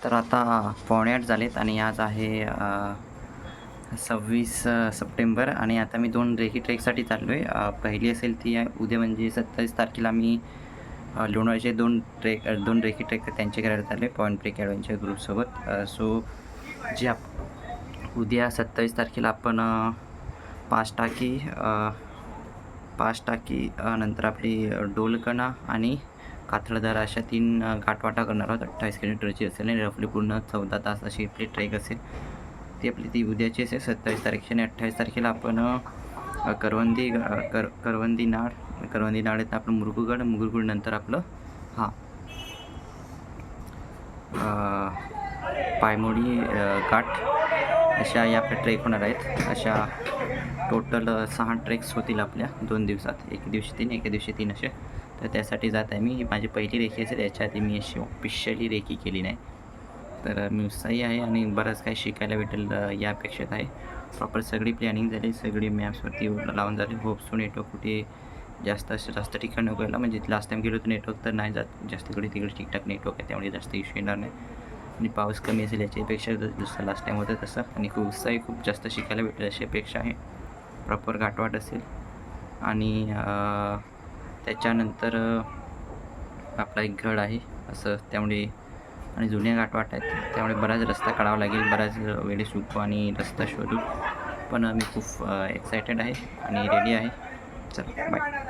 तर आता 8:45 झालेत आणि आज आहे 26 सप्टेंबर आणि आता मी 2 रेकी ट्रेकसाठी चाललो आहे. पहिली असेल ती उद्या म्हणजे 27 तारखेला मी लोणावळ्याचे 2 रेकी ट्रेक त्यांचे करायला चाललो आहे पॉईंट ब्रेक ॲडव्हेंचर ग्रुपसोबत. सो जे उद्या 27 तारखेला आपण 5 टाकी नंतर आपली डोलकणा आणि कातळदरा अशा 3 घाटवाटा करणार आहोत. 28 किलोमीटरची असेल आणि रफली पूर्ण 14 तास अशी आपली ट्रेक असेल. ती उद्याची असेल 27 तारखेची. आणि 28 तारखेला आपण करवंदी नाळ येतं आपलं मुरगुड नंतर आपलं पायमोडी घाट अशा या आपल्या ट्रेक होणार आहेत. अशा टोटल 6 ट्रेक्स होतील आपल्या 2 दिवसात. एके दिवशी 3 एके दिवशी 3 असे. तर त्यासाठी जात आहे मी. ही माझी पहिली रेकी असेल. याच्या आधी मी अशी ऑफिशियली रेकी केली नाही. तर मी उत्साही आहे आणि बरंच काही शिकायला भेटेल या अपेक्षित आहे. प्रॉपर सगळी प्लॅनिंग झाली, सगळी मॅप्सवरती लावून झाली. होप्स टू नेटवर्क कुठे जास्त ठिकाण नको यायला. म्हणजे लास्ट टाईम गेलो तर नेटवर्क तर नाही जात जास्त, तिकडे ठीकठाक नेटवर्क आहे, त्यामुळे जास्त इश्यू येणार नाही. आणि पाऊस कमी असेल याच्यापेक्षा जसं लास्ट टाईम होतं तसं. आणि खूप उत्साही, खूप जास्त शिकायला भेटेल अशी अपेक्षा आहे. प्रॉपर घाटवाट असेल आणि त्याच्यानंतर आपला एक गड आहे असं, त्यामुळे आणि जुन्या घाटवाट आहेत, त्यामुळे बराच रस्ता काढावा लागेल. बराच वेळ शिकू आणि रस्ता शोधू. पण मी खूप एक्सायटेड आहे आणि रेडी आहे. चल बाय.